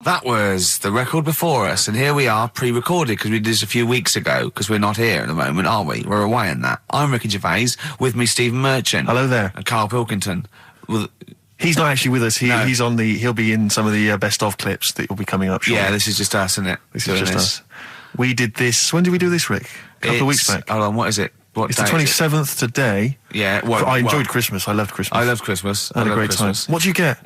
That was the record before us, and here we are, pre-recorded, because we did this a few weeks ago, because we're not here at the moment, are we? We're away in that. I'm Ricky Gervais, with me Stephen Merchant. Hello there. And Karl Pilkington. He's not actually with us. He's on the. He'll be in some of the best-of clips that will be coming up shortly. Yeah, this is just us, isn't it? This is just us. We did this. When did we do this, Rick? A couple of weeks back. Hold on, what is it? It's the 27th today. Yeah. I enjoyed Christmas. I loved Christmas. I loved Christmas. I had a great time. What did you get?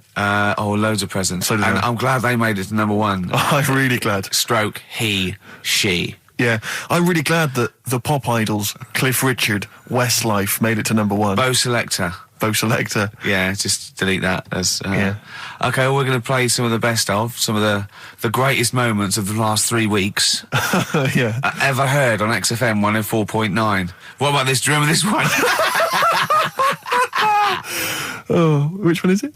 Loads of presents. So did and I. I'm glad they made it to number one. I'm really glad. Stroke, he, she. Yeah, I'm really glad that the pop idols, Cliff Richard, Westlife, made it to number one. Bo Selector. Yeah, just delete that. Yeah. Okay, well, we're going to play some of the best of, some of the greatest moments of the last 3 weeks. Yeah. Ever heard on XFM 104.9. What about this? Do you remember this one? Oh, which one is it?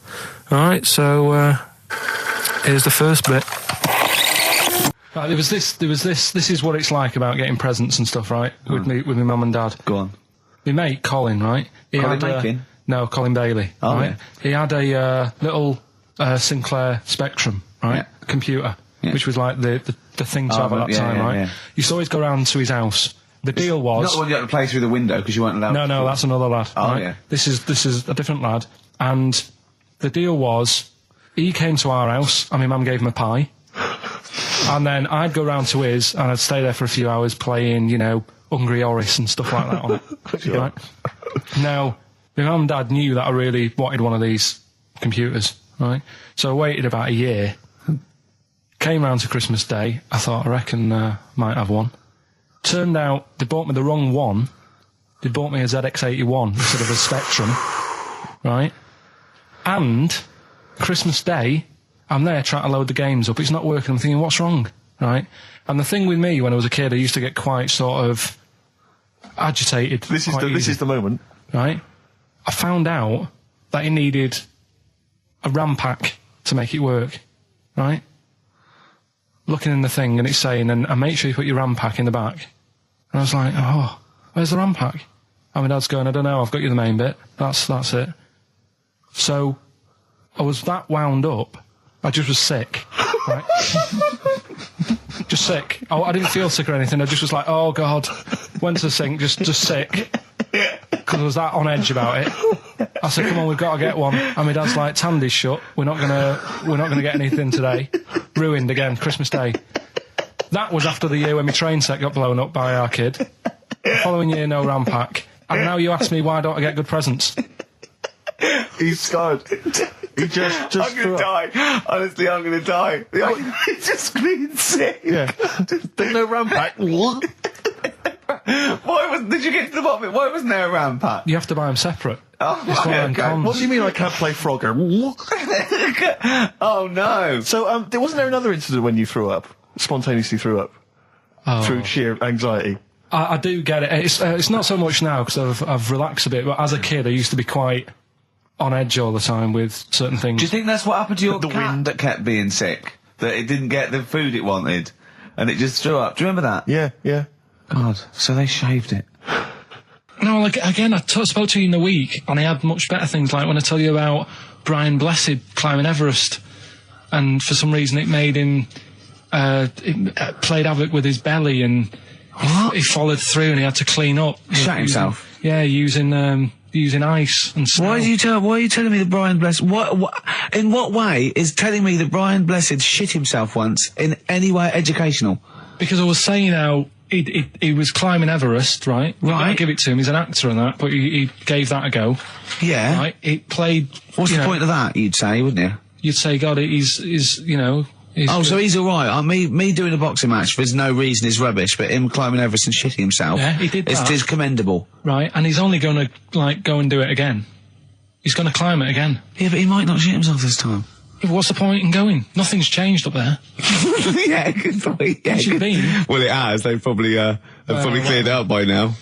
All right, so here's the first bit. Right, there was this. This is what it's like about getting presents and stuff, right? With my mum and dad. Go on. My mate Colin, right? No, Colin Bailey. Oh, right? yeah. He had a little Sinclair Spectrum, right? Yeah. Computer, which was like the thing to have at that time, right? Yeah. You used to always go round to his house. The deal was... Not the one you had to play through the window because you weren't allowed. No, that's another lad. Oh, right? yeah. This is a different lad, and the deal was he came to our house and my mum gave him a pie, and then I'd go round to his and I'd stay there for a few hours playing, Hungry Horace and stuff like that on it. Sure. Right? Now, my mum and dad knew that I really wanted one of these computers, right? So I waited about a year, came round to Christmas Day, I thought, I reckon might have one. Turned out they bought me the wrong one. They bought me a ZX81 instead of a Spectrum, right? And Christmas Day, I'm there trying to load the games up. It's not working. I'm thinking, what's wrong, right? And the thing with me, when I was a kid, I used to get quite sort of agitated. This is the moment. Right? I found out that it needed a RAM pack to make it work, right? Looking in the thing and it's saying, and make sure you put your RAM pack in the back. And I was like, oh, where's the RAM pack? And my dad's going, I don't know, I've got you the main bit. That's it. So I was that wound up, I just was sick, right? Just sick. I didn't feel sick or anything, I just was like, oh God. Went to the sink, just sick. Because I was that on edge about it. I said, come on, we've got to get one. And my dad's like, Tandy's shut. We're not gonna get anything today. Ruined again, Christmas Day. That was after the year when my train set got blown up by our kid. The following year, no RAM pack. And now you ask me, why don't I get good presents? He's scarred. He just I'm going to die. Honestly, I'm going to die. He's just screaming sick. Yeah. There's no RAM pack. What? Did you get to the bottom of it? Why wasn't there a RAM pack? You have to buy them separate. Oh, It's one of them cons. What do you mean I can't play Frogger? Oh, no. So, wasn't there another incident when you threw up? Spontaneously threw up? Oh. Through sheer anxiety? I do get it. It's not so much now because I've relaxed a bit, but as a kid I used to be quite on edge all the time with certain things. Do you think that's what happened to your The cat wind. that kept being sick? That it didn't get the food it wanted? And it just threw up? Do you remember that? Yeah. God, so they shaved it. No, like, again, I spoke to you in the week, and I had much better things, like when I tell you about Brian Blessed climbing Everest, and for some reason it made him, it played havoc with his belly, and he followed through, and he had to clean up. Shut himself? Yeah, using ice and snow. Why are you telling me that Brian Blessed... in what way is telling me that Brian Blessed shit himself once in any way educational? Because I was saying how he was climbing Everest, right? Right. I give it to him, he's an actor and that, but he gave that a go. Yeah. Right? It played... What's the point of that, you'd say, wouldn't you? You'd say, God, he's he's Oh, good. so he's alright. Me doing a boxing match for no reason is rubbish, but him climbing Everest and shitting himself... Yeah, he did that. Is commendable. Right, and he's only going to, go and do it again. He's going to climb it again. Yeah, but he might not shit himself this time. Yeah, what's the point in going? Nothing's changed up there. Yeah, good point. Yeah, Has it been? Well, it has. They've probably cleared it up by now.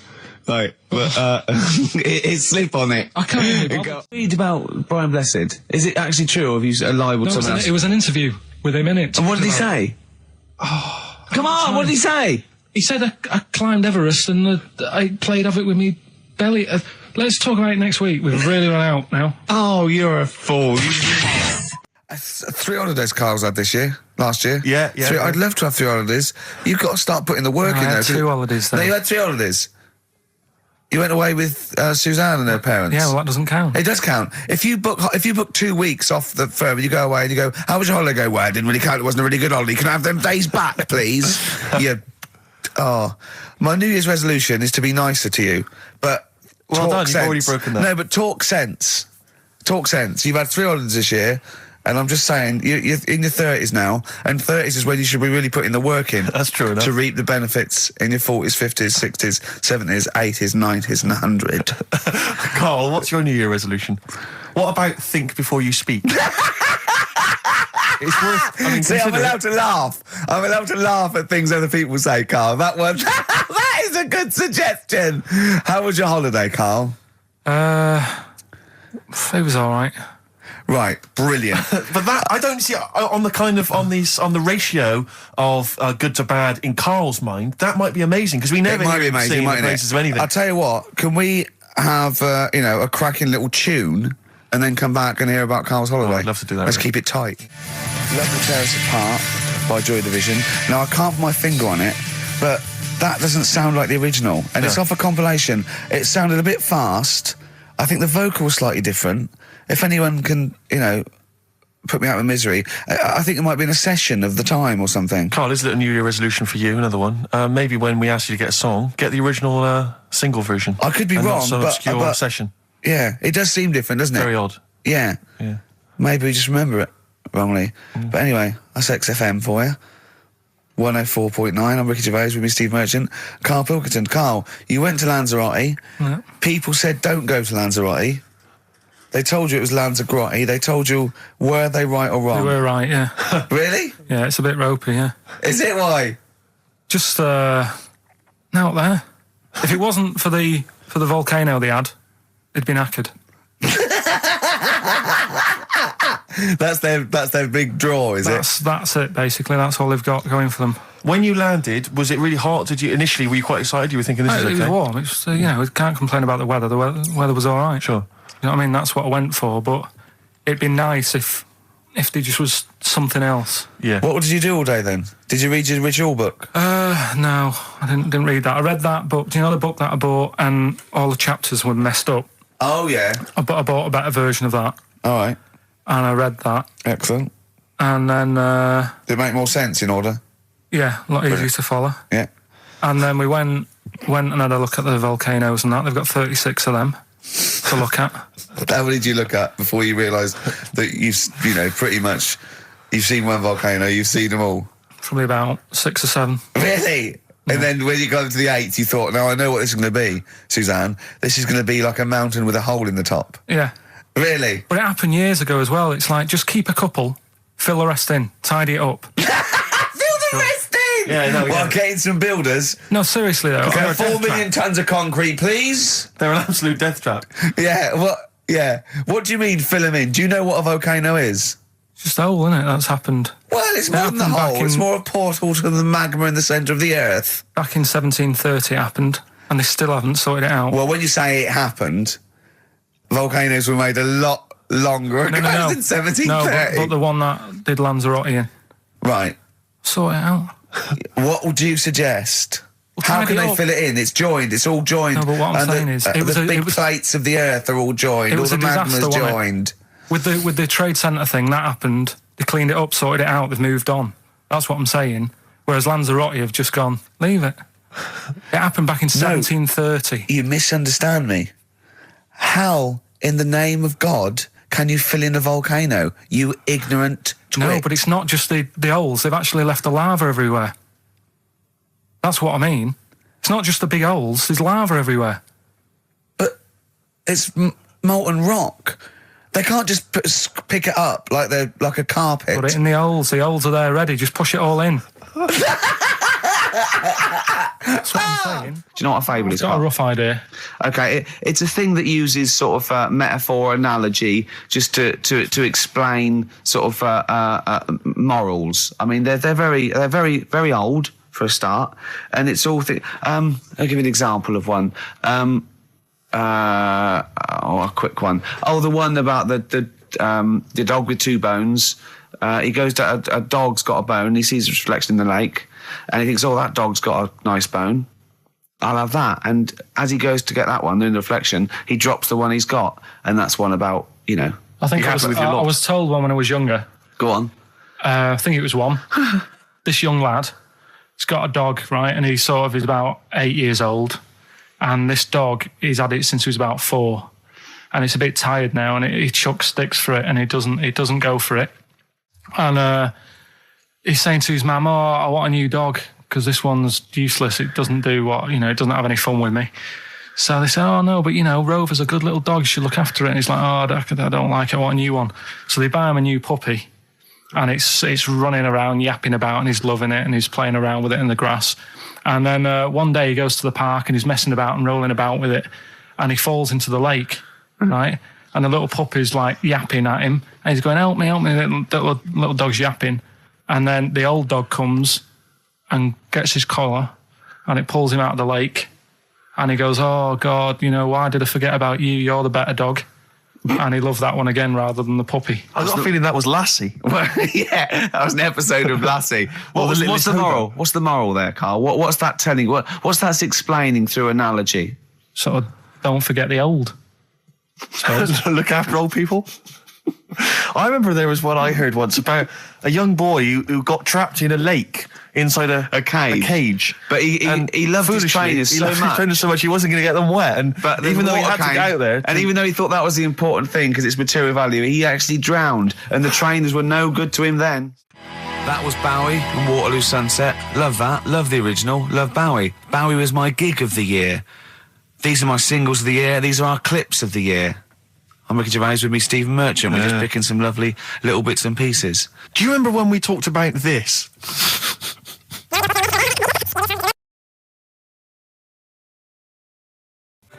Like, but it's slip on it. I can't even bother. Read about Brian Blessed. Is it actually true, or have you a lie with someone else? It was an interview with him in it. And what did he say? Oh, come on! What did he say? He said I climbed Everest and I played havoc with me belly. Let's talk about it next week. We've really run out now. Oh, you're a fool. 3 holidays Carl's had this year. last year. Yeah. I'd love to have 3 holidays. You've got to start putting the work in there. I had 2 holidays, though. No, you had 3 holidays. You went away with Suzanne and her parents. Yeah, well, that doesn't count. It does count. If you book 2 weeks off the firm, you go away and you go, how was your holiday? Go, well, it didn't really count. It wasn't a really good holiday. Can I have them days back, please? My New Year's resolution is to be nicer to you, but Well done, sense. you've already broken that. No, but talk sense. Talk sense. You've had 3 holidays this year. And I'm just saying, you're in your 30s now, and 30s is when you should be really putting the work in. That's true enough. To reap the benefits in your 40s, 50s, 60s, 70s, 80s, 90s, and 100. Karl, what's your New Year resolution? What about think before you speak? It's worth... I'm allowed to laugh. I'm allowed to laugh at things other people say, Karl. That one, that is a good suggestion. How was your holiday, Karl? It was all right. Right, brilliant. But that, I don't see, on the ratio of good to bad in Karl's mind, that might be amazing, because we never hear him singing the praises of anything. I'll tell you what, can we have, a cracking little tune and then come back and hear about Karl's holiday? I'd love to do that. Let's keep it tight. Love to Tear Us Apart by Joy Division. Now, I can't put my finger on it, but that doesn't sound like the original. And it's off a compilation. It sounded a bit fast. I think the vocal was slightly different. If anyone can, put me out of misery, I think it might be in a session of the time or something. Karl, is it a New Year resolution for you? Another one. Maybe when we ask you to get a song, get the original single version. I could be wrong, not some but obscure session. Yeah, it does seem different, doesn't it? Very odd. Yeah. Maybe we just remember it wrongly. But anyway, that's XFM for you. 104.9. I'm Ricky Gervais with me, Steve Merchant. Karl Pilkington. Karl, you went to Lanzarote. Yeah. People said don't go to Lanzarote. They told you it was Lanzarote. They told you, were they right or wrong? They were right, yeah. Really? Yeah, it's a bit ropey, yeah. Is it? Why? Just, out there. If it wasn't for the volcano they had, it'd been knackered. That's their big draw, is it? That's it, basically. That's all they've got going for them. When you landed, was it really hot? Initially, were you quite excited? You were thinking, this is okay? It was warm. It's, we can't complain about the weather. The weather was all right. Sure. You know what I mean? That's what I went for, but it'd be nice if there just was something else. Yeah. What did you do all day then? Did you read your ritual book? No, I didn't read that. I read that book. Do you know the book that I bought and all the chapters were messed up? Oh, yeah. I bought a better version of that. All right. And I read that. Excellent. And then... Did it make more sense in order? Yeah, a lot easier to follow. Yeah. And then we went and had a look at the volcanoes and that. They've got 36 of them to look at. How many did you look at before you realised that pretty much, you've seen one volcano, you've seen them all? Probably about 6 or 7. Really? Yeah. And then when you got to the 8th, you thought, now I know what this is going to be, Suzanne. This is going to be like a mountain with a hole in the top. Yeah. Really? But it happened years ago as well. It's like, just keep a couple, fill the rest in, tidy it up. Fill the rest in? Yeah, no, Well, getting some builders. No, seriously though. Okay, 4 million tonnes of concrete, please. They're an absolute death trap. Yeah, what do you mean fill them in? Do you know what a volcano is? It's just a hole, isn't it? That's happened. Well, it's more than the hole. It's more a portal to the magma in the centre of the earth. Back in 1730 it happened, and they still haven't sorted it out. Well, when you say it happened, volcanoes were made a lot longer ago than 1730. No, but the one that did Lanzarote in. Right. Sort it out. What would you suggest? Well, how can they up. fill it in? It's joined. It's all joined. No, but what I'm saying is... the big plates of the earth are all joined. All the magma's joined. With the trade centre thing, that happened. They cleaned it up, sorted it out, they've moved on. That's what I'm saying. Whereas Lanzarote have just gone, leave it. It happened back in 1730. You misunderstand me. How, in the name of God, can you fill in a volcano? You ignorant twit. No, but it's not just the holes. They've actually left the lava everywhere. That's what I mean. It's not just the big holes. There's lava everywhere. But it's molten rock. They can't just pick it up like they're like a carpet. Put it in the holes. The holes are there ready. Just push it all in. That's what I'm saying. Do you know what a fable is? I've got a rough idea. Okay, it's a thing that uses sort of metaphor, analogy, just to explain sort of morals. I mean, they're very old for a start, and it's all. I'll give you an example of one. A quick one. Oh, the one about the dog with 2 bones. He goes to a dog's got a bone. He sees a reflection in the lake, and he thinks, "Oh, that dog's got a nice bone. I'll have that." And as he goes to get that one in the reflection, he drops the one he's got, and that's one about, you know. I think I was told one when I was younger. Go on. I think it was one. This young lad, he's got a dog, right, and he's about 8 years old, and this dog, he's had it since he was about 4, and it's a bit tired now, and he chucks sticks for it, and it doesn't go for it, and he's saying to his mum, "Oh, I want a new dog because this one's useless. It doesn't do what, it doesn't have any fun with me." So they say, "Oh no, but Rover's a good little dog. You should look after it." And he's like, "Oh, I don't like it. I want a new one." So they buy him a new puppy. And it's running around, yapping about, and he's loving it, and he's playing around with it in the grass. And then one day he goes to the park, and he's messing about and rolling about with it, and he falls into the lake, right? And the little puppy's like yapping at him, and he's going, "Help me, help me." The little dog's yapping. And then the old dog comes and gets his collar, and it pulls him out of the lake. And he goes, "Oh, God, why did I forget about you? You're the better dog." And he loved that one again rather than the puppy. I got a feeling that was Lassie. Well, yeah, that was an episode of Lassie. What's the moral? What's the moral there, Karl? What's that telling? What's that explaining through analogy? Sort of, don't forget the old. Look after old people. I remember there was one I heard once about a young boy who got trapped in a lake inside a cage. But he loved his trainers so much. He loved his trainers so much he wasn't going to get them wet. But even though he had to get out there, and even though he thought that was the important thing because it's material value, he actually drowned, and the trainers were no good to him then. That was Bowie and Waterloo Sunset. Love that. Love the original. Love Bowie. Bowie was my gig of the year. These are my singles of the year. These are our clips of the year. I'm Ricky Gervais, with me Stephen Merchant. We're just picking some lovely little bits and pieces. Do you remember when we talked about this?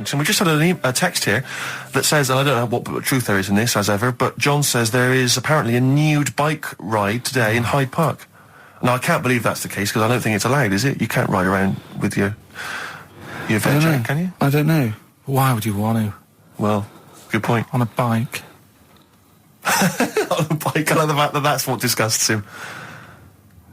So we just had a text here that says, and I don't know what truth there is in this, as ever, but John says there is apparently a nude bike ride today in Hyde Park. Now, I can't believe that's the case, because I don't think it's allowed, is it? You can't ride around with your veg, can you? I don't know. Why would you want to? Well, good point. On a bike. On a bike, I like the fact that that's what disgusts him.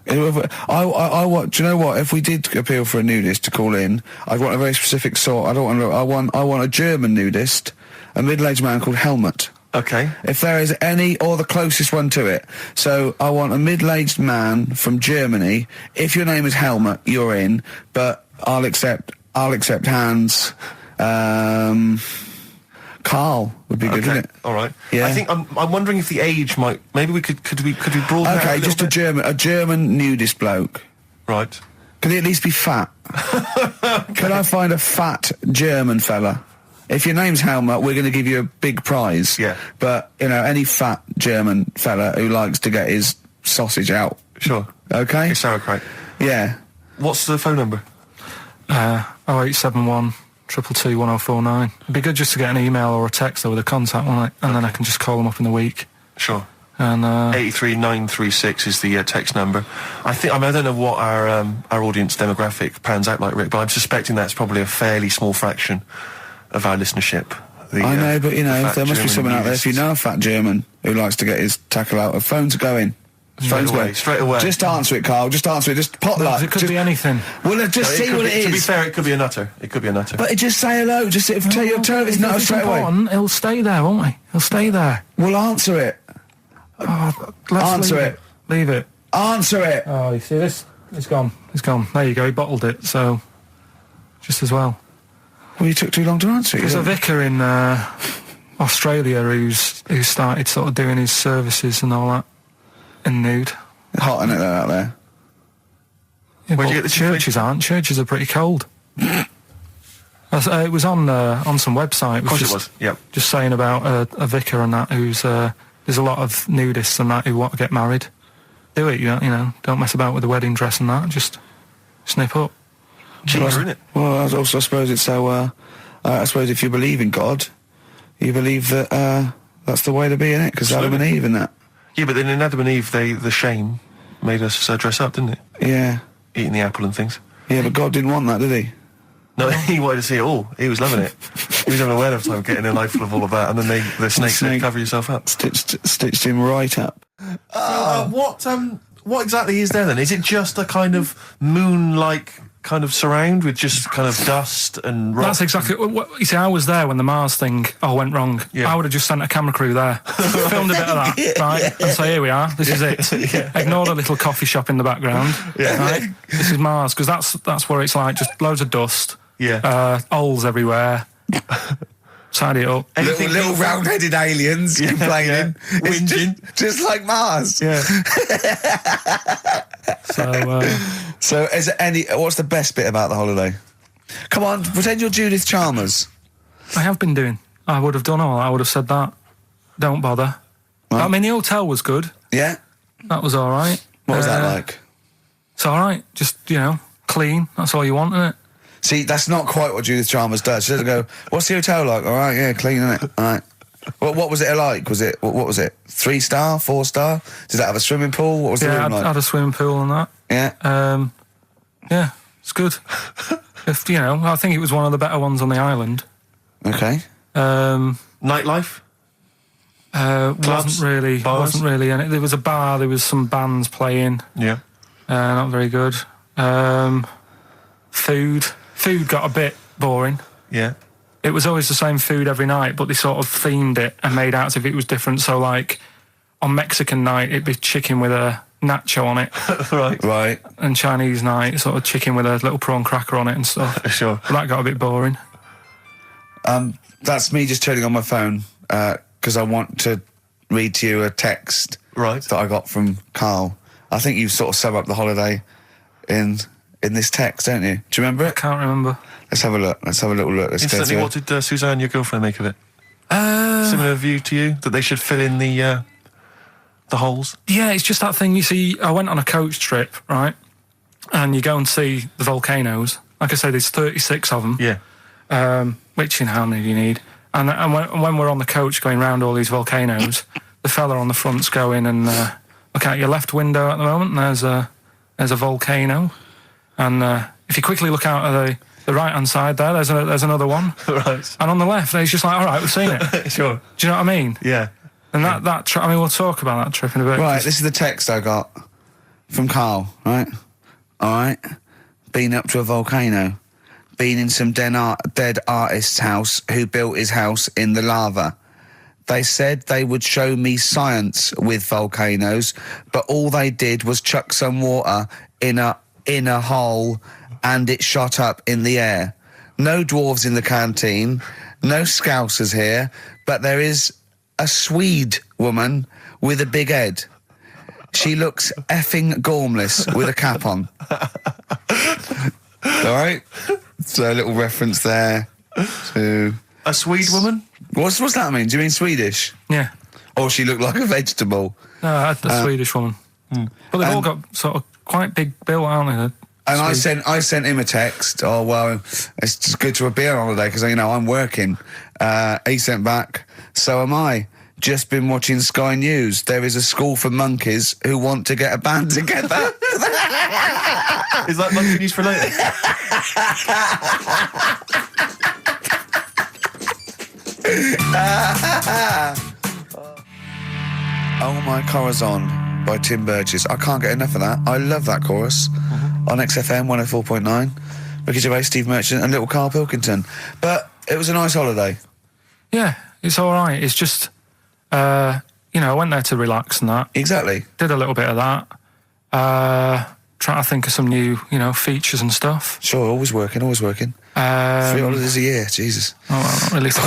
Do you know what? If we did appeal for a nudist to call in, I'd want a very specific sort. I want a German nudist, a middle-aged man called Helmut. Okay. If there is any, or the closest one to it. So I want a middle-aged man from Germany. If your name is Helmut, you're in. But I'll accept Hans. Carl would be good, wouldn't it? All right. Yeah. I think I'm wondering if the age might. Maybe we could we broaden that Okay, out just a German nudist bloke. Right. Can he at least be fat? Can I find a fat German fella? If your name's Helmut, we're going to give you a big prize. Yeah. But any fat German fella who likes to get his sausage out. Sure. Okay. It's sauerkraut. Yeah. What's the phone number? 0871 222 1049. It'd be good just to get an email or a text with a contact on it, and then I can just call them up in the week. Sure. And 83936 is the text number. I don't know what our audience demographic pans out like, Rick, but I'm suspecting that's probably a fairly small fraction of our listenership. I know, but there must be someone out there. If you know a fat German who likes to get his tackle out, phones are going. Straight away. Just answer it, Carl. Just answer it. Just potluck. It could be anything. Well, just see what it is. To be fair, it could be a nutter. But just say hello. Just tell your turn. It's not straight away. He'll stay there, won't he? He'll stay there. Well, answer it. Answer it. Leave it. Answer it. Oh, you see this? It's gone. It's gone. There you go. He bottled it. So, just as well. Well, you took too long to answer it. There's a vicar in Australia who started sort of doing his services and all that in nude. Hot, isn't it, out there? Yeah, where'd you get the churches aren't. Churches are pretty cold. It was on some website. Of course it was. Yep. Just saying about a vicar and that who's there's a lot of nudists and that who want to get married. Do it, don't mess about with the wedding dress and that. Just snip up. Cheaper, isn't it? Well, I suppose it's so. I suppose if you believe in God, you believe that that's the way to be in it, because Adam and Eve and that. Yeah, but then in Adam and Eve, the shame made us dress up, didn't it? Yeah. Eating the apple and things. Yeah, but God didn't want that, did he? No, he wanted to see it all. He was loving it. He was having a whale of time getting a life full of all of that, and then the snake said, cover yourself up. Stitched him right up. What exactly is there then? Is it just a kind of moon-like kind of surround with just kind of dust and rock? That's exactly what you see. I was there when the Mars thing went wrong. Yeah. I would have just sent a camera crew there, filmed a bit of that, right, and say, here we are, this is it. Ignore the little coffee shop in the background. Right? This is Mars, because that's where it's like just loads of dust, holes everywhere. Tidy it up. Little round-headed aliens complaining. It's Whinging. just like Mars. Yeah. So is there what's the best bit about the holiday? Come on, pretend you're Judith Chalmers. I have been doing. I would have done all. I would have said that. Don't bother. Right. I mean, the hotel was good. Yeah? That was all right. What was that like? It's all right. Just, clean. That's all you want, isn't it? See, that's not quite what Judith Chalmers does. She doesn't go, what's the hotel like? All right, yeah, clean, innit? All right. What was it like? What was it? 3-star, 4-star? Did it have a swimming pool? What was the room like? I had a swimming pool and that. Yeah? Yeah, it's good. I think it was one of the better ones on the island. Okay. Nightlife? Wasn't really in it. There was a bar, there was some bands playing. Yeah. Not very good. Food got a bit boring. Yeah. It was always the same food every night, but they sort of themed it and made out as if it was different. So, like, on Mexican night, it'd be chicken with a nacho on it. Right. And Chinese night, sort of chicken with a little prawn cracker on it and stuff. Sure. But that got a bit boring. That's me just turning on my phone because I want to read to you a text that I got from Karl. I think you sort of sum up the holiday in this text, don't you? Do you remember it? I can't remember. Let's have a look. Let's have a little look. Let's go Instantly, through what did Suzanne, your girlfriend, make of it? Similar view to you? That they should fill in the holes? Yeah, it's just that thing. You see, I went on a coach trip, right? And you go and see the volcanoes. Like I say, there's 36 of them. Yeah. Which, how many do you need? And when we're on the coach going round all these volcanoes, the fella on the front's going and look out your left window at the moment, and there's a volcano. And if you quickly look out at the right-hand side there's another one. Right. And on the left, he's just like, all right, we've seen it. Sure. Do you know what I mean? Yeah. And that trip, we'll talk about that trip in a bit. Right, this is the text I got from Karl, right? All right. Been up to a volcano. Been in some dead artist's house who built his house in the lava. They said they would show me science with volcanoes, but all they did was chuck some water in a hole and it shot up in the air. No dwarves in the canteen, no scousers here, but there is a Swede woman with a big head. She looks effing gormless with a cap on. All right? So a little reference there to... A Swede woman? What's that mean? Do you mean Swedish? Yeah. Or she looked like a vegetable? No, I had the Swedish woman. But they've all got sort of quite big bill, aren't they? And I sent him a text. Oh, well, it's just good to be on holiday because, I'm working. He sent back, so am I. Just been watching Sky News. There is a school for monkeys who want to get a band together. Is that monkey news for later? Oh My Corazon by Tim Burgess. I can't get enough of that. I love that chorus. On XFM 104.9. Ricky Gervais, Steve Merchant and little Karl Pilkington. But it was a nice holiday. Yeah, it's all right. It's just, I went there to relax and that. Exactly. Did a little bit of that. Trying to think of some new, features and stuff. Sure, always working. 3 holidays a year, Jesus. Oh, well, not really 3.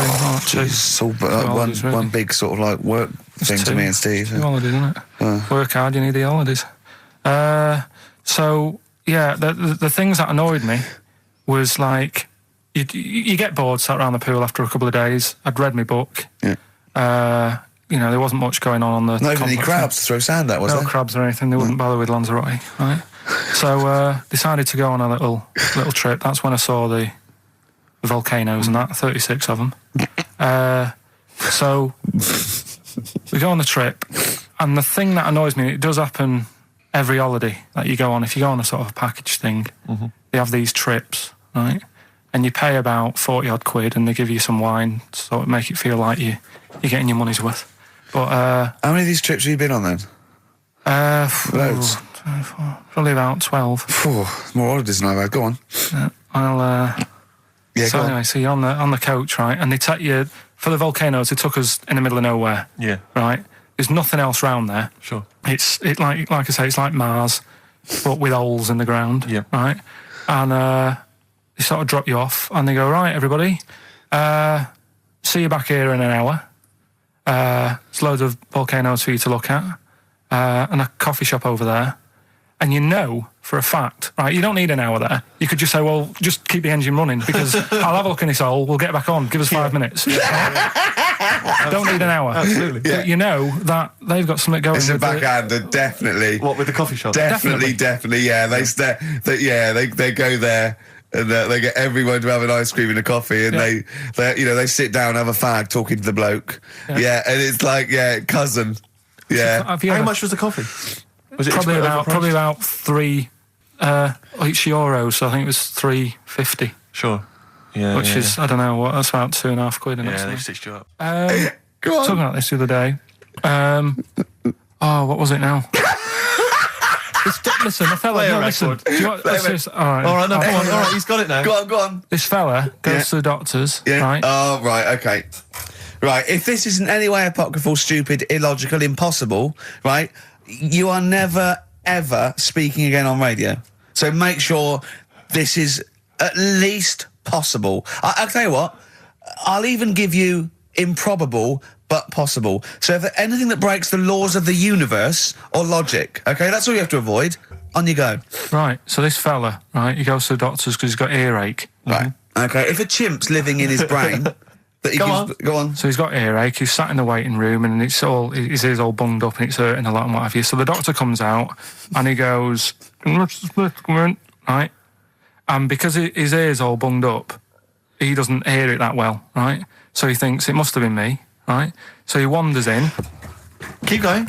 Two. It's all holidays, really. one big sort of like work thing to me and Steve. 2 holidays, isn't it? Work hard, you need the holidays. So, yeah, the things that annoyed me was like, you get bored sat around the pool after a couple of days. I'd read my book. Yeah. There wasn't much going on the Not even any crabs to throw sand at, was there? No crabs or anything. They wouldn't bother with Lanzarote, right? So decided to go on a little trip. That's when I saw the volcanoes and that, 36 of them. So we go on the trip, and the thing that annoys me, it does happen every holiday that you go on. If you go on a sort of a package thing, they have these trips, right? And you pay about 40 odd quid, and they give you some wine, so it make it feel like you're getting your money's worth. But how many of these trips have you been on then? Loads. Probably about 12. More holidays than I've had. Go on. I'll. Yeah, So go on. anyway, so you're on the coach, right? And they take you for the volcanoes. They took us in the middle of nowhere. Yeah. Right. There's nothing else round there. Sure. It's like I say, it's like Mars, but with holes in the ground. Yeah. Right. And they sort of drop you off, and they go, right, everybody, see you back here in an hour. There's loads of volcanoes for you to look at, and a coffee shop over there. And you know for a fact, right, you don't need an hour there. You could just say, well, just keep the engine running because I'll have a look in this hole, we'll get back on, give us 5 minutes. Don't need an hour. Absolutely. But you know that they've got something going It's a with backhander, definitely. What, with the coffee shop? Definitely. Yeah, they go there and they get everyone to have an ice cream and a coffee, and they sit down, have a fag, talking to the bloke. Yeah, and it's like cousin. Yeah. How much was the coffee? Was it probably overpriced? about €3 euros, so I think it was $3.50. Sure. Yeah. Which is, I don't know, what, that's about £2.50, isn't it? Yeah, they stitched you up. Go on. Talking about this the other day. What was it now? Listen, the fella. Play a No, listen. record. Do you want, let's just, all right. All right, no, come on. All right, he's got it now. Go on. This fella goes to the doctors, Yeah. right? Oh, right, okay. Right, if this is in any way apocryphal, stupid, illogical, impossible, right, you are never, ever speaking again on radio. So make sure this is at least possible. I'll tell you what, I'll even give you improbable but possible. So if anything that breaks the laws of the universe or logic, okay, that's all you have to avoid. On you go. Right, so this fella, right, he goes to the doctors because he's got earache. Right, okay, if a chimp's living in his brain... that he go on. So he's got earache, he's sat in the waiting room and his ear's all bunged up and it's hurting a lot and what have you. So the doctor comes out and he goes, right? And because his ear's all bunged up, he doesn't hear it that well, right? So he thinks it must have been me, right? So he wanders in. Keep going.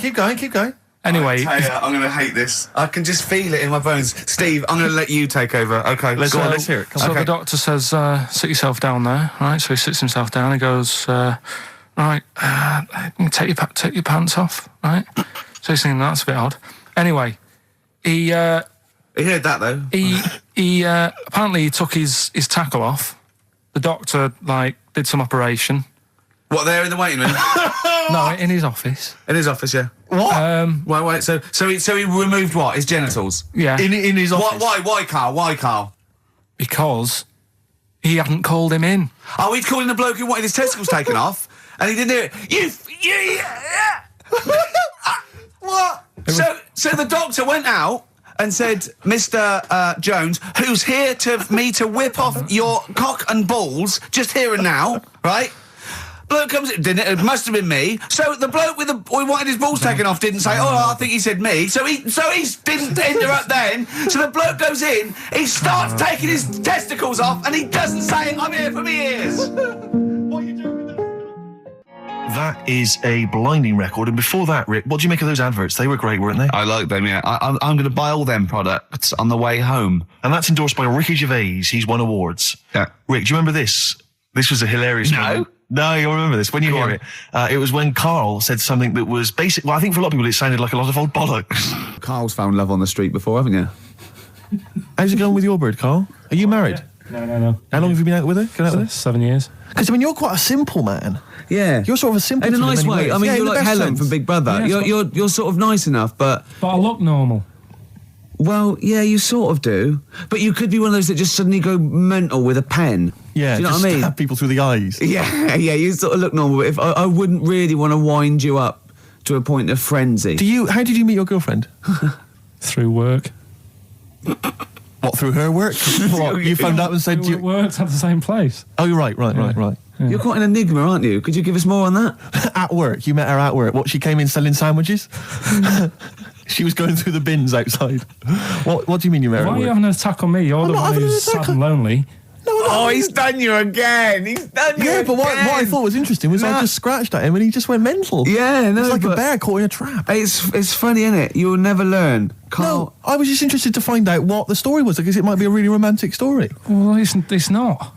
Anyway, I'm going to hate this. I can just feel it in my bones. Steve, I'm going to let you take over. Okay, Let's hear it. Come so on. the doctor says, sit yourself down there, right? So he sits himself down. He goes, right, take your pants off, right? So he's thinking that's a bit odd. Anyway, he heard that though. He apparently he took his tackle off. The doctor did some operation. What, there in the waiting room? No, in his office. In his office, yeah. What? Wait. So he removed what? His genitals. Yeah. In his office? Why, Carl? Why, Carl? Because he hadn't called him in. Oh, he'd called in the bloke who wanted his testicles taken off, and he didn't do it. What? So the doctor went out and said, Mr. Jones, who's here to whip off your cock and balls just here and now, right? Bloke comes in, didn't it? It must have been me. So the bloke who wanted his balls taken off didn't say, I think he said me. So he didn't interrupt then. So the bloke goes in, he starts taking his testicles off, and he doesn't say, I'm here for me ears. What are you doing with that? That is a blinding record. And before that, Rick, what do you make of those adverts? They were great, weren't they? I like them, yeah. I'm going to buy all them products on the way home. And that's endorsed by Ricky Gervais. He's won awards. Yeah. Rick, do you remember this? This was a hilarious moment. No, you'll remember this when you hear it. It was when Karl said something that was basic. Well, I think for a lot of people it sounded like a lot of old bollocks. Carl's found love on the street before, haven't you? How's it going with your bird, Karl? Are you married? No. How long have you been out with her? Going out with her? 7 years. Because, I mean, you're quite a simple man. Yeah. You're sort of a simple In a in nice many way. ways. I mean, Yeah, you're in the like best Helen sense. from Big Brother. Yeah, you're sort of nice enough, but... But I look normal. Well, yeah, you sort of do. But you could be one of those that just suddenly go mental with a pen. Yeah, do you know just what I mean? stab people through the eyes. Yeah, you sort of look normal. But if I wouldn't really want to wind you up to a point of frenzy. How did you meet your girlfriend? Through work. What, through her work? What, you phoned up and said... We worked at the same place. Oh, you're right. Yeah. You're quite an enigma, aren't you? Could you give us more on that? At work, you met her at work. What, she came in selling sandwiches? She was going through the bins outside. What do you mean you met her Why at are you work? having an attack on me? You're the not one having who's an attack sad and lonely. Oh, he's done you again. He's done you Yeah, but what I thought was interesting was I just scratched at him and he just went mental. Yeah, no, It's like a but bear caught in a trap. It's funny, isn't it? You'll never learn. Carl, No, I was just interested to find out what the story was, because it might be a really romantic story. Well, it's not.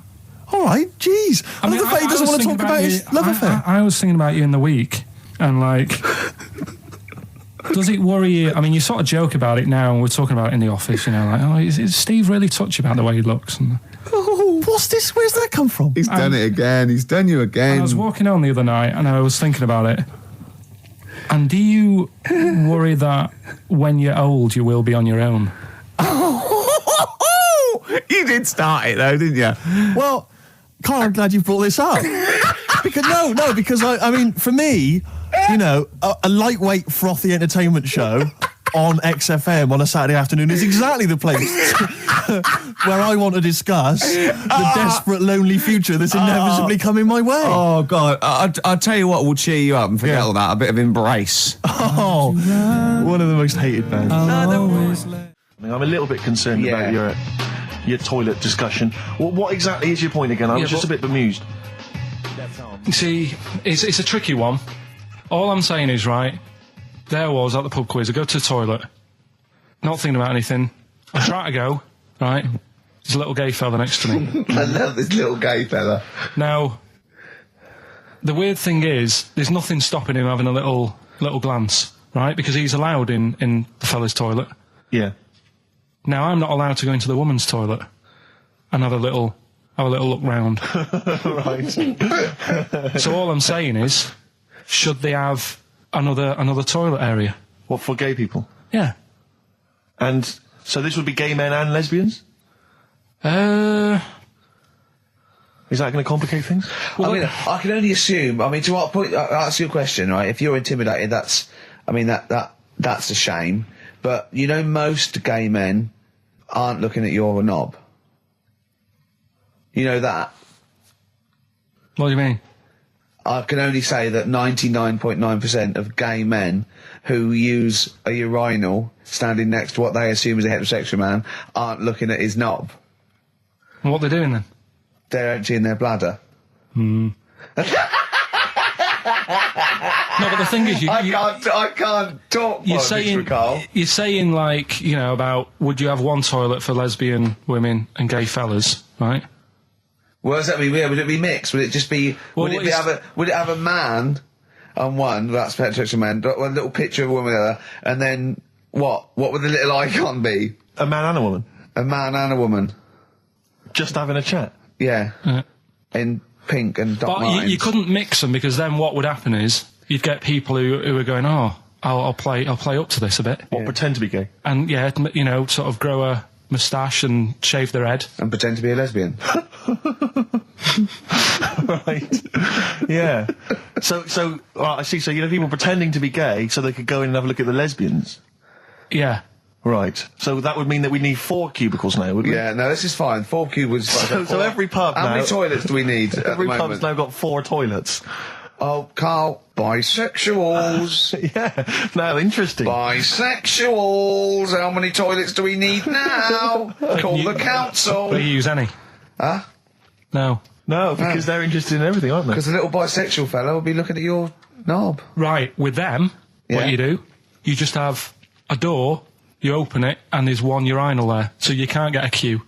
All right, jeez. I love the fact he doesn't want to talk about his love affair. I was thinking about you in the week, and Does it worry you? I mean, you sort of joke about it now, and we're talking about it in the office, you know, like, oh, is Steve really touchy about the way he looks? And Oh, what's this? Where's that come from? He's done it again. He's done you again. I was walking on the other night, and I was thinking about it. And do you worry that when you're old, you will be on your own? You did start it though, didn't you? Well, Carl, I'm glad you brought this up. because I mean, for me, you know, a lightweight, frothy entertainment show on XFM on a Saturday afternoon is exactly the place where I want to discuss the desperate, lonely future that's inevitably coming my way. Oh, God. I'll tell you what will cheer you up and forget all that. A bit of Embrace. Oh, one of the most hated bands. I'm a little bit concerned about your toilet discussion. What exactly is your point again? I was just a bit bemused. You see, it's a tricky one. All I'm saying is, right, there I was at the pub quiz. I go to the toilet, not thinking about anything. I try to go, right, there's a little gay fella next to me. I love this little gay fella. Now, the weird thing is, there's nothing stopping him having a little glance, right, because he's allowed in the fella's toilet. Yeah. Now, I'm not allowed to go into the woman's toilet and have a little look round. Right. So all I'm saying is, should they have another toilet area? What, for gay people? Yeah. And so this would be gay men and lesbians? Is that going to complicate things? Well, I mean, I can only assume. I mean, to what point? I'll ask you a question, right? If you're intimidated, that's a shame. But you know, most gay men aren't looking at your knob. You know that? What do you mean? I can only say that 99.9% of gay men who use a urinal standing next to what they assume is a heterosexual man aren't looking at his knob. What are they doing then? They're emptying their bladder. No, but the thing is, I can't talk. You're Carl. saying like, you know, about would you have one toilet for lesbian women and gay fellas, right? What does that mean? Yeah, would it be mixed? Would it just be? Well, would it have a man on one? That's heterosexual man. One little picture of a woman on the other, and then what? What would the little icon be? A man and a woman? A man and a woman. Just having a chat? Yeah. In pink and dot But lines. you couldn't mix them, because then what would happen is you'd get people who are going, oh, I'll play up to this a bit. What, pretend to be gay? And yeah, you know, sort of grow a moustache and shave their head. And pretend to be a lesbian. Right. Yeah. So I see. So you know, people pretending to be gay so they could go in and have a look at the lesbians. Yeah. Right. So that would mean that we need 4 cubicles now, would we? Yeah, no, this is fine. 4 cubicles. So every pub How now... many toilets do we need at Every the pub's moment? now got 4 toilets. Oh, Carl, bisexuals. Yeah. Now, interesting. Bisexuals. How many toilets do we need now? Call the council. Do you use any? Huh? No. No, because they're interested in everything, aren't they? Because the little bisexual fella will be looking at your knob. Right, with them, Yeah. what you do, you just have a door, you open it, and there's one urinal there, so you can't get a queue.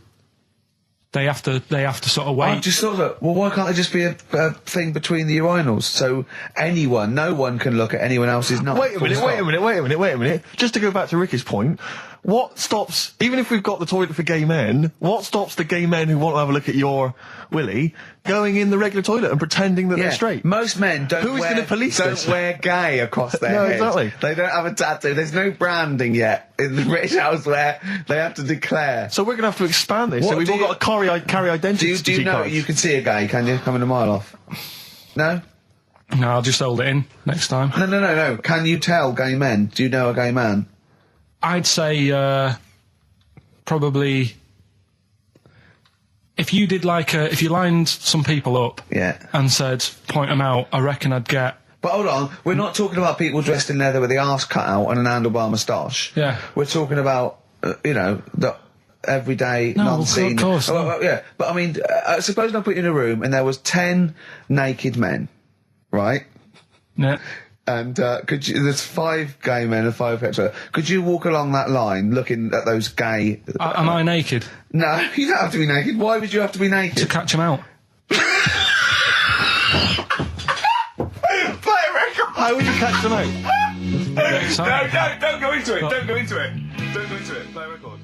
They have to sort of wait. I just thought that, well, why can't there just be a thing between the urinals so no one can look at anyone else's knob? Wait a minute. Just to go back to Ricky's point, what stops, even if we've got the toilet for gay men, what stops the gay men who want to have a look at your willy going in the regular toilet and pretending that they're straight? Most men don't Who's gonna police this? wear gay across their No, head. exactly. They don't have a tattoo. There's no branding yet in the British house where they have to declare. So we're going to have to expand this. What So we've do all you- got to carry identity Do you know cards. you can see a gay, can you? Coming a mile off. No? No, I'll just hold it in next time. No. Can you tell gay men? Do you know a gay man? I'd say probably if you did if you lined some people up Yeah. and said point them out, I reckon I'd get. But hold on, we're not talking about people dressed in leather with the arse cut out and an handlebar moustache. Yeah. We're talking about, the everyday, No, non-seen. of course, no. Well, yeah, but I mean, suppose I put you in a room and there was 10 naked men, right? Yeah. And there's 5 gay men and 5 hetero. Could you walk along that line looking at those gay... Am I naked? No, you don't have to be naked. Why would you have to be naked? To catch them out. How would you catch them out? bit exciting. Don't go into it. Don't go into it. Don't go into it. Play record.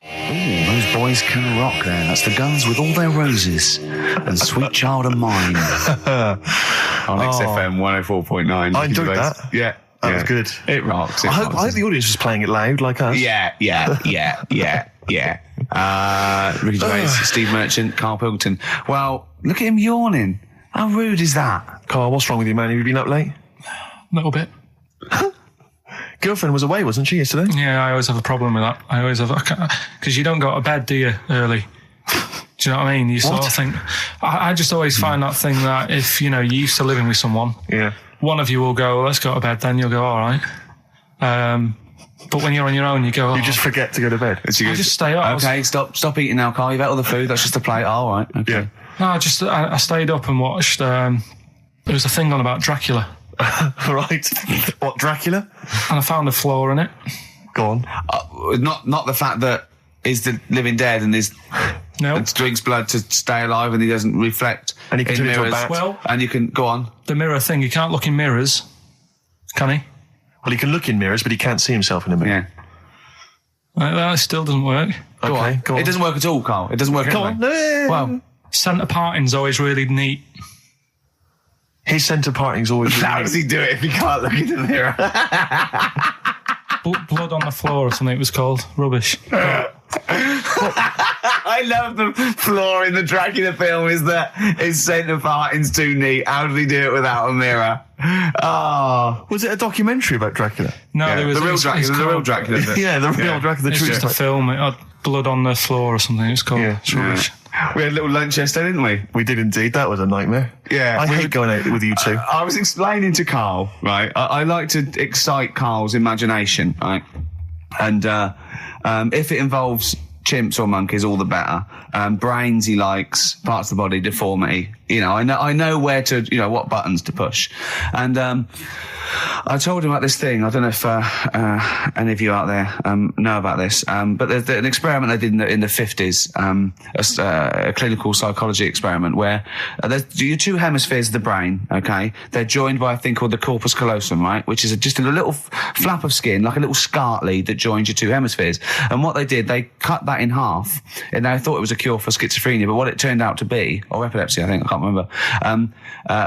Ooh, those boys can rock there. That's the Guns with All Their Roses and Sweet Child of Mine. On XFM 104.9. I enjoyed that. Yeah. That was good. It rocks. I hope the audience was playing it loud like us. Yeah. Ricky Gervais, Steve Merchant, Karl Pilkington. Well, look at him yawning. How rude is that? Carl, what's wrong with you, man? Have you been up late? A little bit. Girlfriend was away, wasn't she, yesterday? Yeah, I always have a problem with that. I always have, because you don't go to bed, do you, early? Do you know what I mean? You sort of think, I just always find that thing that if, you know, you're used to living with someone, one of you will go, let's go to bed, then you'll go, all right. But when you're on your own, you go, You just forget to go to bed. I just stay up. Okay, stop eating now, Carl. You've ate all the food. That's just a plate. All right. Okay. Yeah. No, I stayed up and watched, there was a thing on about Dracula. Right. What, Dracula? And I found a flaw in it. Go on. Not the fact that he's the living dead and and drinks blood to stay alive and he doesn't reflect And he can in turn into a mirrors. bat. Well, And you can go on. the mirror thing, you can't look in mirrors, can he? Well, he can look in mirrors, but he can't see himself in a mirror. Yeah. That still doesn't work. Go on. Go on. It doesn't work at all, Carl. It doesn't work. Go anyway. on. Well, Centre parting's always really neat. His centre parting's always... how does he do it if he can't look in the mirror? Blood on the floor or something it was called. Rubbish. I love the flaw in the Dracula film is that his centre parting's too neat. How did he do it without a mirror? Oh. Was it a documentary about Dracula? No, there was the real it's Dracula. The real called- Dracula. Yeah, the real Dracula, the It's true just a stuff. film. It had blood on the floor or something. It was called. Yeah. It's rubbish. We had a little lunch yesterday, didn't we? We did indeed. That was a nightmare. Yeah. I hate going out with you two. I was explaining to Carl, right? I like to excite Carl's imagination, right? And if it involves chimps or monkeys, all the better. Brains he likes, parts of the body, deformity. You know, I know where to, you know, what buttons to push. And I told him about this thing. I don't know if any of you out there know about this, but there's an experiment they did in the 50s, a clinical psychology experiment where there's your two hemispheres of the brain, okay? They're joined by a thing called the corpus callosum, right? Which is just a little flap of skin, like a little scarlet lead that joins your two hemispheres. And what they did, they cut that in half, and they thought it was a cure for schizophrenia, but what it turned out to be, or epilepsy, I think, I can't remember,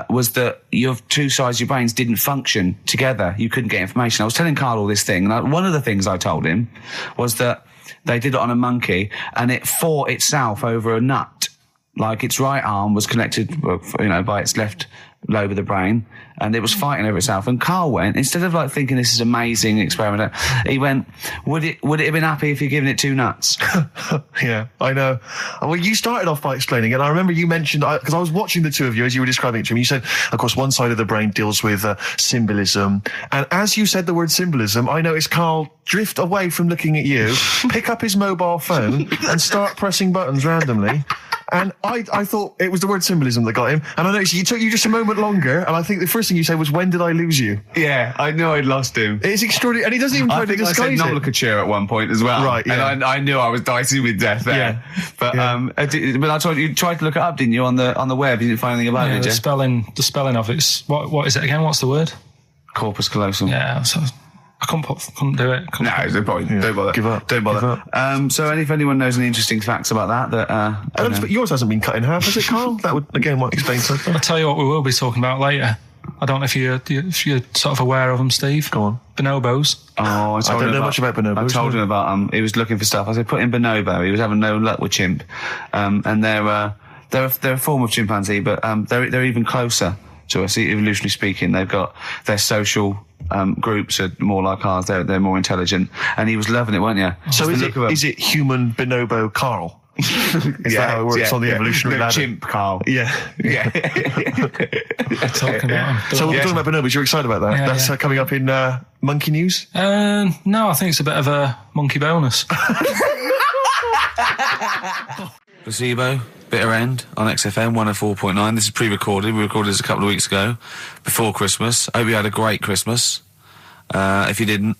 was that your two sides of your brains didn't function together. You couldn't get information. I was telling Carl all this thing, and one of the things I told him was that they did it on a monkey, and it fought itself over a nut. Like its right arm was connected, you know, by its left lobe of the brain, and it was fighting over itself. And Carl went, instead of like thinking this is amazing experiment, he went, would it have been happy if you'd given it two nuts? Yeah, I know. Well, you started off by explaining it, and I remember you mentioned, because I was watching the two of you as you were describing it to me, you said, of course, one side of the brain deals with symbolism, and as you said the word symbolism, I noticed Carl drift away from looking at you, pick up his mobile phone, and start pressing buttons randomly. And I thought it was the word symbolism that got him. And I noticed it took you just a moment longer. And I think the first thing you said was, when did I lose you? Yeah, I knew I'd lost him. It's extraordinary. And he doesn't even try I to think I said disguise it. nomenclature at one point as well. Right, yeah. And I knew I was dicing with death there. Yeah. But but I told you tried to look it up, didn't you, on the web? You didn't find anything about Yeah, it, did the you? spelling of it's what is it again? What's the word? Corpus callosum. Yeah, so I couldn't do it. No, it's no point. Don't bother. Give up. Don't bother. Give up. So if anyone knows any interesting facts about that But yours hasn't been cut in half, has it, Carl? That would, again, might explain something. I'll tell you what we will be talking about later. I don't know if you're sort of aware of them, Steve. Go on. Bonobos. Oh, I don't know much about bonobos. I told him about he was looking for stuff. I said put in bonobo. He was having no luck with chimp, and they're a form of chimpanzee, but they're even closer to us, evolutionarily speaking. They've got their social groups are more like ours. They're more intelligent, and he was loving it, weren't you? So Just the is look of 'em. it human bonobo Carl? Is that how it works on the evolutionary No, ladder? chimp, Carl. Yeah. Yeah. Talking about them. So we're talking about bonobos. You're excited about that? Yeah, That's yeah. Coming up in Monkey News? No, I think it's a bit of a monkey bonus. Placebo, Bitter End on XFM 104.9. This is pre-recorded. We recorded this a couple of weeks ago, before Christmas. Hope you had a great Christmas. If you didn't,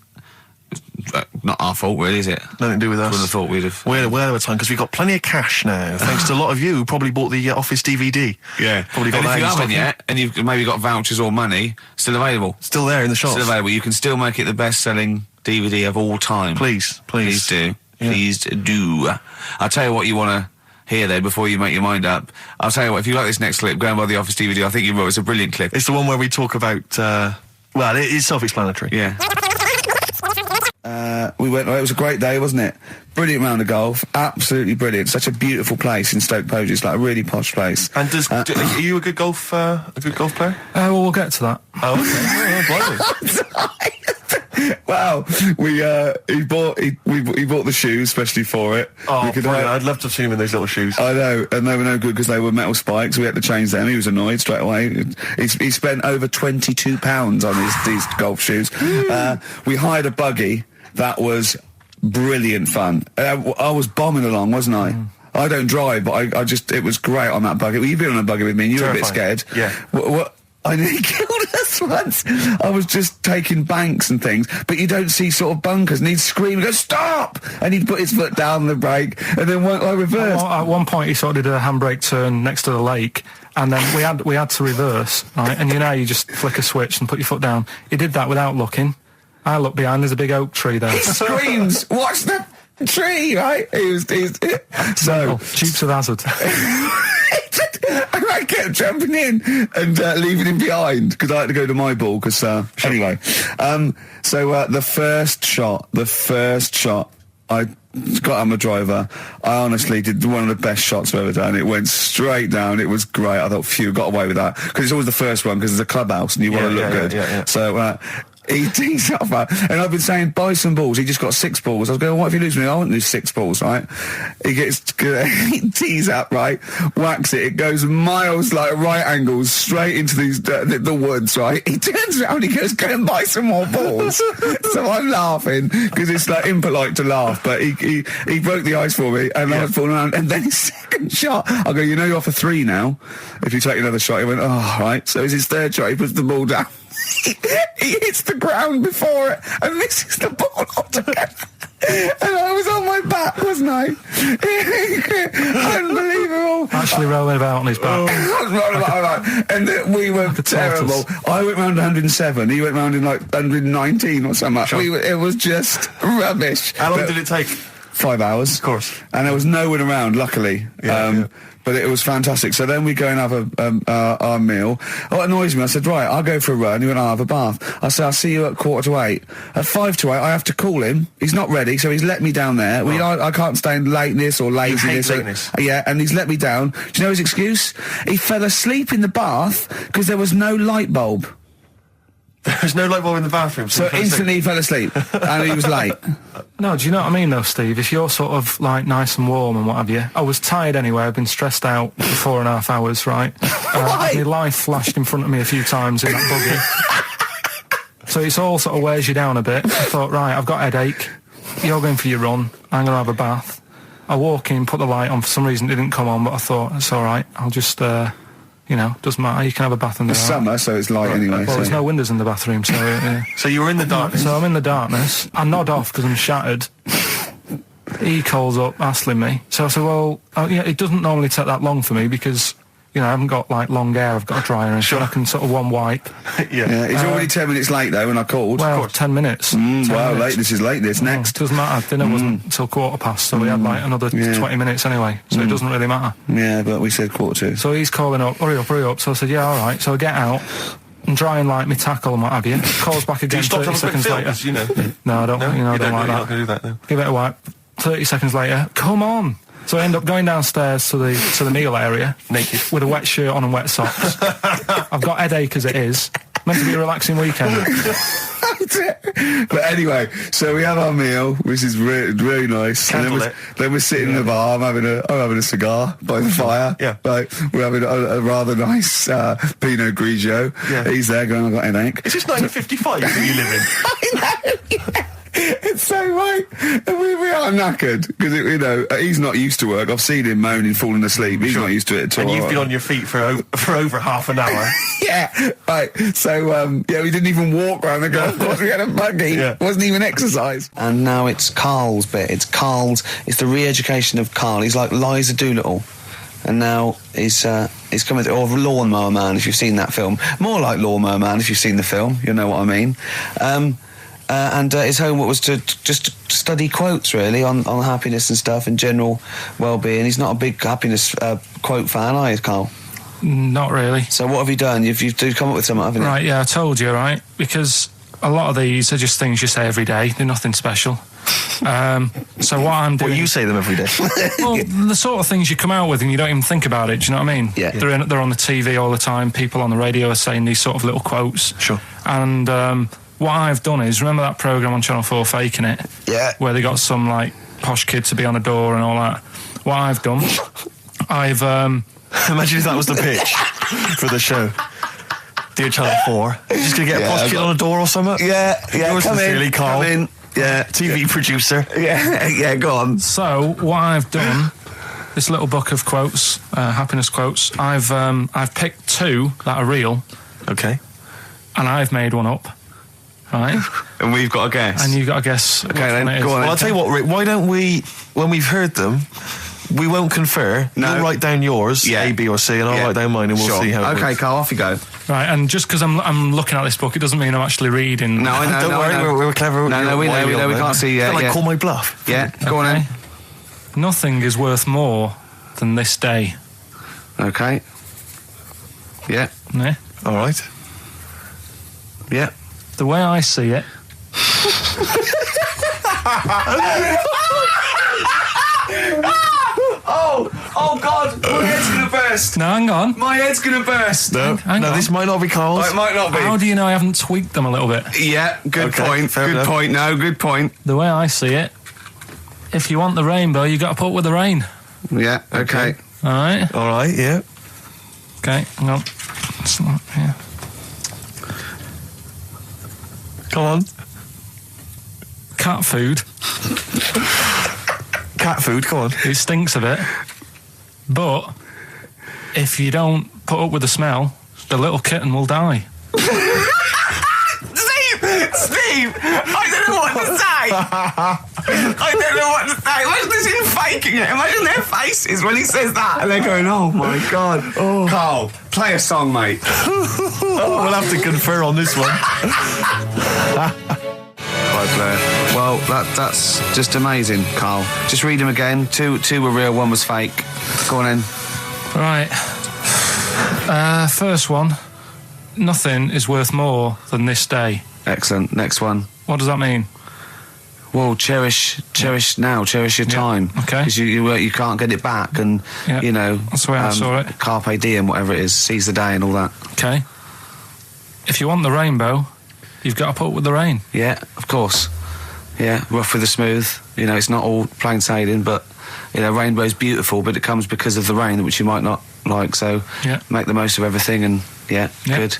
not our fault, really, is it? Nothing to do with us. Wouldn't have thought we'd have. We're well over time because we've got plenty of cash now, thanks to a lot of you who probably bought the Office DVD. Yeah. Probably got And that if you in haven't stock. yet, and you've maybe got vouchers or money, still available. Still there in the shops. Still available. You can still make it the best-selling DVD of all time. Please. Please do. Yeah. Please do. I'll tell you what you want to hear, though, before you make your mind up. I'll tell you what, if you like this next clip, go and buy the Office DVD. I think you will. It's a brilliant clip. It's the one where we talk about, well, it's self-explanatory. Yeah. We went. It was a great day, wasn't it? Brilliant round of golf, absolutely brilliant. Such a beautiful place in Stoke Poges, like a really posh place. And are you a good golf player? Well, we'll get to that. Oh, okay. Wow, he bought the shoes especially for it. Oh, We could, brilliant. I'd love to have seen him in those little shoes. I know, and they were no good because they were metal spikes. We had to change them. He was annoyed straight away. He spent over £22 on these golf shoes. We hired a buggy that was brilliant fun. I was bombing along, wasn't I? I don't drive, but it was great on that buggy. Well, you've been on a buggy with me, and you were a bit scared. Yeah. What? I nearly killed us once. I was just taking banks and things, but you don't see sort of bunkers, and he'd scream and go, "Stop!" And he'd put his foot down the brake, and then I reversed. At one point, he sort of did a handbrake turn next to the lake, and then we had to reverse, right? And you just flick a switch and put your foot down. He did that without looking. I look behind, there's a big oak tree there. He screams, "Watch the tree!" Right? He's so Dukes of Hazzard. and I kept jumping in and leaving him behind because I had to go to my ball. Because anyway, so the first shot, I got out my driver. I honestly did one of the best shots I've ever done. It went straight down. It was great. I thought, phew, got away with that because it's always the first one because it's a clubhouse and you want to look good. Yeah. So. He tees up, and I've been saying, buy some balls. He just got 6 balls. I was going, what if you lose me? I won't lose 6 balls, right? He tees up, right? Whacks it. It goes miles, like right angles, straight into these the woods, right? He turns around, he goes, go and buy some more balls. So I'm laughing because it's like impolite to laugh, but he broke the ice for me, and I was falling around. And then his second shot, I go, you're off for 3 now. If you take another shot, he went, oh, right. So it's his third shot. He puts the ball down. He hits the ground before it and misses the ball altogether. And I was on my back, wasn't I? Unbelievable. Actually rolling about on his back. And we were terrible. I went round 107. He went round in like 119 or something. Sure. It was just rubbish. How long did it take? 5 hours. Of course. And there was no one around, luckily. But it was fantastic. So then we go and have our meal. What annoys me, I said, right, I'll go for a run. He went, I'll have a bath. I said, I'll see you at 7:45. At 7:55, I have to call him. He's not ready, so he's let me down there. I can't stand lateness or laziness. You hate lateness. Yeah, and he's let me down. Do you know his excuse? He fell asleep in the bath because there was no light bulb. There's no light bulb in the bathroom. So instantly he fell asleep, and he was late. No, do you know what I mean, though, Steve? If you're sort of, like, nice and warm and what have you. I was tired anyway. I've been stressed out for 4.5 hours, right? My life flashed in front of me a few times in that buggy. So it's all sort of wears you down a bit. I thought, right, I've got a headache. You're going for your run. I'm going to have a bath. I walk in, put the light on. For some reason, it didn't come on, but I thought, it's all right. I'll just... doesn't matter. You can have a bath in there. It's summer, so it's light anyway. Well, there's no windows in the bathroom, so... So you were in the darkness? So I'm in the darkness. I nod off because I'm shattered. He calls up, hassling me. So I said, well, it doesn't normally take that long for me because, I haven't got, like, long hair. I've got a dryer and I can sort of one wipe. Yeah. He's already 10 minutes late, though, when I called. Well, 10 minutes. 10 wow, minutes. late. This is late. This next. Doesn't matter. Dinner wasn't until 7:15, so we had, like, another 20 minutes anyway. So it doesn't really matter. Yeah, but we said 1:45. So he's calling up, hurry up. So I said, yeah, all right. So I get out and dry and like my tackle and what have you. Calls back again 30 seconds later. No, I don't. I don't like that. You're not going to do that, no. Give it a wipe. 30 seconds later, come on. So I end up going downstairs to the meal area, naked, with a wet shirt on and wet socks. I've got headache as it is. Meant to be a relaxing weekend. But anyway, so we have our meal, which is really nice. And then we're sitting in the bar. I'm having a cigar by the fire. Yeah. Like, we're having a rather nice Pinot Grigio. Yeah. He's there going, I've got headache. Is this 1955 that you live in? I know. Yeah. It's so right. We are knackered because you know he's not used to work. I've seen him moaning, falling asleep. He's not used to it at all. And you've been on your feet for over half an hour. Yeah, right. So we didn't even walk around the golf course. We had a buggy. Yeah. It wasn't even exercise. And now it's Karl's bit. It's the re-education of Karl. He's like Liza Doolittle. And now he's coming to, or Lawnmower Man, if you've seen that film. More like Lawnmower Man, if you've seen the film. You'll know what I mean. And his homework was to just study quotes, really, on happiness and stuff and general well-being. He's not a big happiness quote fan, are you, Karl? Not really. So what have you done? You've come up with something, haven't you? Right, yeah, I told you, right? Because a lot of these are just things you say every day. They're nothing special. So what I'm doing... Well, you say them every day. Well, the sort of things you come out with and you don't even think about it, do you know what I mean? Yeah. They're on the TV all the time. People on the radio are saying these sort of little quotes. Sure. And what I've done is, remember that programme on Channel 4, Faking It? Yeah. Where they got some, like, posh kid to be on the door and all that. What I've done, I've... Imagine if that was the pitch for the show. Dear Channel 4, just going to get a posh kid on a door or something? Yeah, Yours sincerely, Karl. Come in. Yeah. TV producer. Yeah, go on. So, what I've done, this little book of quotes, happiness quotes, I've picked two that are real, Okay. and I've made one up, right? And we've got a guess. And you've got to guess. Okay, then, go on. Well, I'll tell you what, Rick, why don't we, when we've heard them, we won't confer. No. You'll write down yours, Yeah. A, B or C, and I'll Yeah. write down mine and we'll Sure. see how it Okay, works. Karl, off you go. Right, and just because I'm looking at this book, it doesn't mean I'm actually reading. No, I know. Don't worry, I know. we're clever. No, we know, we can't see yet. Like Yeah. call my bluff. Yeah, go on Okay. then. Nothing is worth more than this day. Okay. Yeah, Yeah? All right. yeah. The way I see it, Oh God, my head's gonna burst. no, hang on. My head's gonna burst. No, Hang on. this might not be Karl's. It might not be. How do you know I haven't tweaked them a little bit? Yeah, good Okay, point. fair Good enough. point. No, good point. The way I see it, if you want the rainbow, you got to put up with the rain. Yeah, okay. All right? All right, yeah. Okay, hang on. It's not here. Come on. Cat food, Cat food, come on. it stinks a bit. But if you don't put up with the smell, the little kitten will die. Steve, I don't know what to say. I don't know what to say. Imagine this in faking it. Imagine their faces when he says that, and they're going, "Oh my God." Oh. Karl, play a song, mate. We'll have to confer on this one. Right, Blair. Well, that's just amazing, Karl. Just read them again. Two were real, one was fake. Go on in. Right. First one. Nothing is worth more than this day. Excellent. Next one. What does that mean? Well, cherish now, cherish your time. Okay. Because you can't get it back, and Yeah, you know that's the way I saw it. Carpe diem, whatever it is, seize the day and all that. Okay. If you want the rainbow, you've got to put up with the rain. Yeah, of course. Yeah, rough with the smooth. You know, it's not all plain sailing, but you know, rainbow's beautiful, but it comes because of the rain, which you might not like. So Yeah. make the most of everything, and yeah. Good.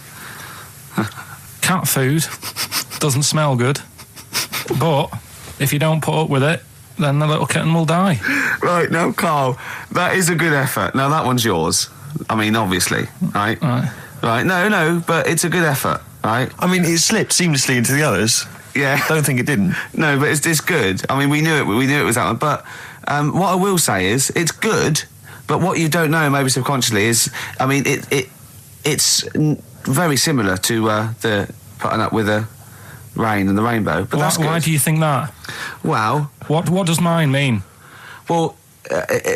Cat food doesn't smell good, but if you don't put up with it, then the little kitten will die. Right, now, Karl, that is a good effort. Now, that one's yours. I mean, obviously, right? Right. Right, no, but it's a good effort, right? I mean, it slipped seamlessly into the others. Yeah. Don't think it didn't. No, but it's good. I mean, we knew it was that one. But what I will say is, it's good, but what you don't know, maybe subconsciously, is, I mean, it's very similar to the putting up with the rain and the rainbow. But that's good. Why do you think that? Well, What does mine mean? well,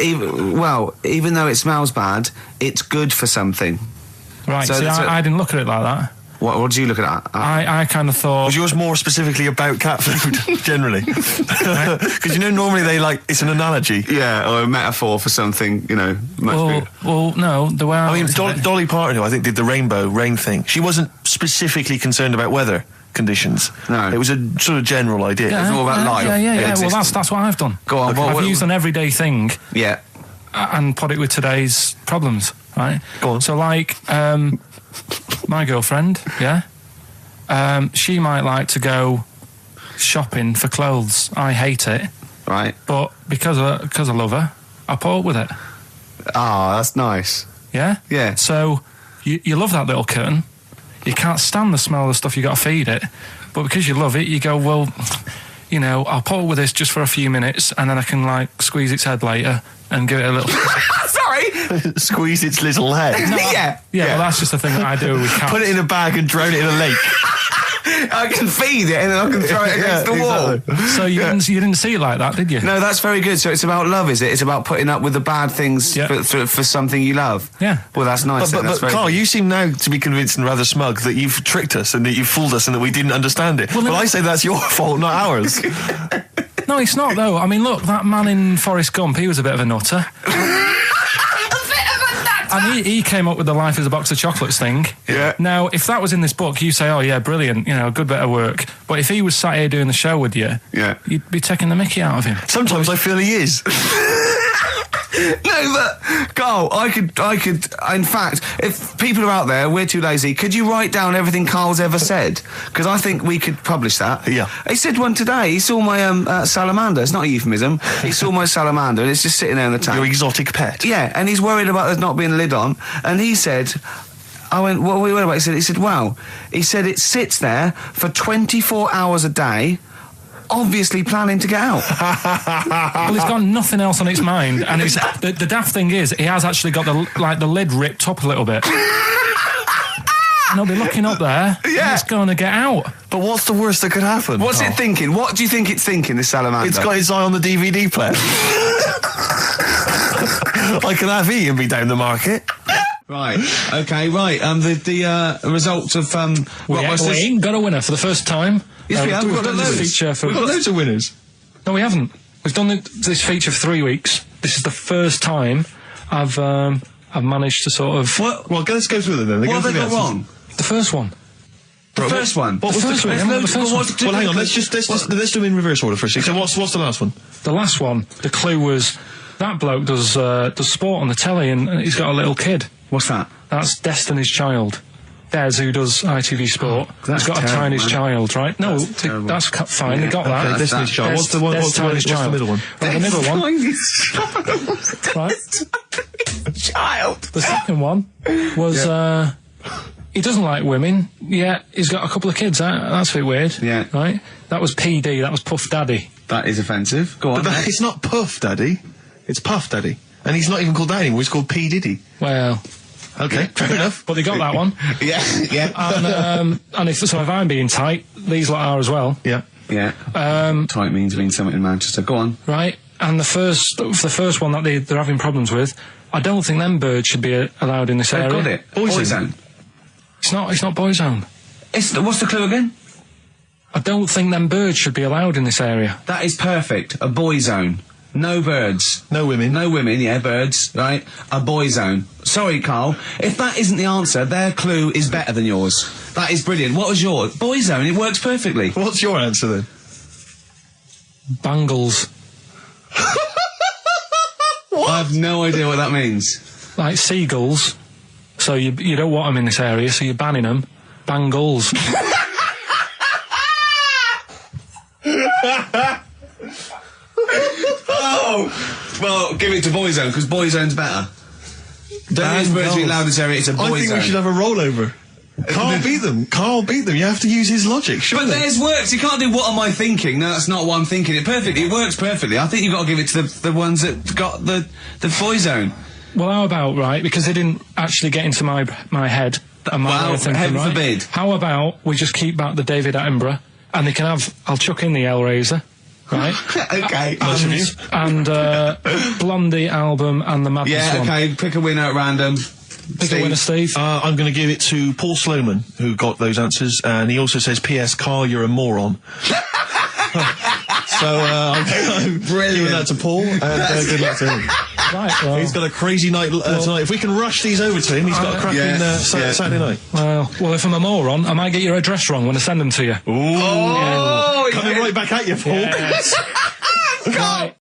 even though it smells bad, it's good for something. Right, So see, that's I didn't look at it like that. What did you look at? I kind of thought... Was yours more specifically about cat food, generally? Because, you know, normally it's an analogy. Yeah, or a metaphor for something, you know, much bigger. Well, no, the way I I mean, looked at it- Dolly Parton, who I think did the rainbow rain thing, she wasn't specifically concerned about weather conditions. No. It was a sort of general idea. It's all about life. Yeah. Well, Existence. that's what I've done. Go on, I've used an everyday thing Yeah. and put it with today's problems, right? Go on. So, like, my girlfriend, yeah, she might like to go shopping for clothes. I hate it. Right. But because I love her, I put up with it. Ah, that's nice. Yeah? Yeah. So you love that little kitten. You can't stand the smell of the stuff you got to feed it. But because you love it, you go, well, you know, I'll put up with this just for a few minutes and then I can, like, squeeze its head later and give it a little... Sorry! Squeeze its little head. Yeah. Well, that's just the thing that I do with cats. Put it in a bag and drone it in a lake. I can feed it and then I can throw it against the wall. Exactly. So you didn't see it like that, did you? No, that's very good. So it's about love, is it? It's about putting up with the bad things for something you love. Yeah. Well, that's nice. But Carl, you seem now to be convinced and rather smug that you've tricked us and that you've fooled us and that we didn't understand it. Well, I say that's your fault, not ours. No, it's not, though. I mean, look, that man in Forrest Gump, he was a bit of a nutter. And he came up with the life as a box of chocolates thing. Yeah. Now, if that was in this book, you say, oh, yeah, brilliant, you know, good bit of work. But if he was sat here doing the show with you, you'd be taking the mickey out of him. Sometimes I feel he is. No, but Carl, I could. In fact, if people are out there, we're too lazy. Could you write down everything Carl's ever said? Because I think we could publish that. Yeah. He said one today. He saw my salamander. It's not a euphemism. He saw my salamander, and it's just sitting there in the tank. Your exotic pet. Yeah, and he's worried about there not being a lid on. And he said, I went, what are we worried about? He said, wow. He said it sits there for 24 hours a day, obviously planning to get out. Well, it's got nothing else on its mind, and it's, the daft thing is, he has actually got the lid ripped up a little bit. And he'll be looking up there, and it's going to get out. But what's the worst that could happen? What's it thinking? What do you think it's thinking, this salamander? It's got its eye on the DVD player. I could have Ian be down the market. Right. Okay. Right. The results of We ain't got a winner for the first time. Yes, we have. We've done this feature for... We've got loads of winners. No, we haven't. We've done this feature for 3 weeks. This is the first time I've managed to sort of... Well, let's go through them then. What have they got wrong? The first one. The first one. What was the first one? Well, hang on. Let's do them in reverse order first. So what's the last one? The last one. The clue was that bloke does sport on the telly and he's got a little kid. What's that? That's Destiny's Child. Des, who does ITV Sport, has got a tiny child, right? No, that's fine. They got that. Okay, Destiny's Child. What's the middle one? Right, the middle one. Right. Child. The second one was he doesn't like women. Yeah, he's got a couple of kids. That's a bit weird. Yeah. Right. That was PD. That was Puff Daddy. That is offensive. Go on. But it's not Puff Daddy. It's Puff Daddy. And he's not even called that anymore. He's called P Diddy. Well. Okay, fair enough. But they got that one. Yeah. And if I'm being tight, these lot are as well. Yeah. Yeah. Tight means something in Manchester. Go on. Right. And the first one that they're having problems with, I don't think them birds should be allowed in this area. Got it. Boyzone. It's not Boyzone. What's the clue again? I don't think them birds should be allowed in this area. That is perfect. A boyzone. No birds. No women. No women, yeah, birds, right? A boyzone. Sorry, Carl. If that isn't the answer, their clue is better than yours. That is brilliant. What was yours? Boyzone, it works perfectly. What's your answer then? Bangles. I have no idea what that means. Like seagulls. So you don't want them in this area, so you're banning them. Bangles. Oh! Well, give it to Boyzone, because Boyzone's better. Don't use birds to be allowed in this area, it's a Boyzone. I think we should have a rollover. Carl beat them. Carl beat them. You have to use his logic, surely. But theirs works. You can't do what am I thinking. No, that's not what I'm thinking. It works perfectly. I think you've got to give it to the ones that got the Boyzone. Well, how about, right, because they didn't actually get into my head and my way of thinking, heaven right? forbid. How about we just keep back the David Attenborough and they can have, I'll chuck in the Hellraiser, right? Okay. And Blondie album and the Madness one. Yeah, okay, pick a winner at random. Pick a winner, Steve. I'm going to give it to Paul Sloman, who got those answers, and he also says, P.S. Carl, you're a moron. So I'm giving that to Paul, and good luck to him. Right, well, he's got a crazy night tonight. If we can rush these over to him, he's got a cracking Saturday night. Well, if I'm a moron, I might get your address wrong when I send them to you. Ooh. Coming right back at you, Paul. Yes. Right.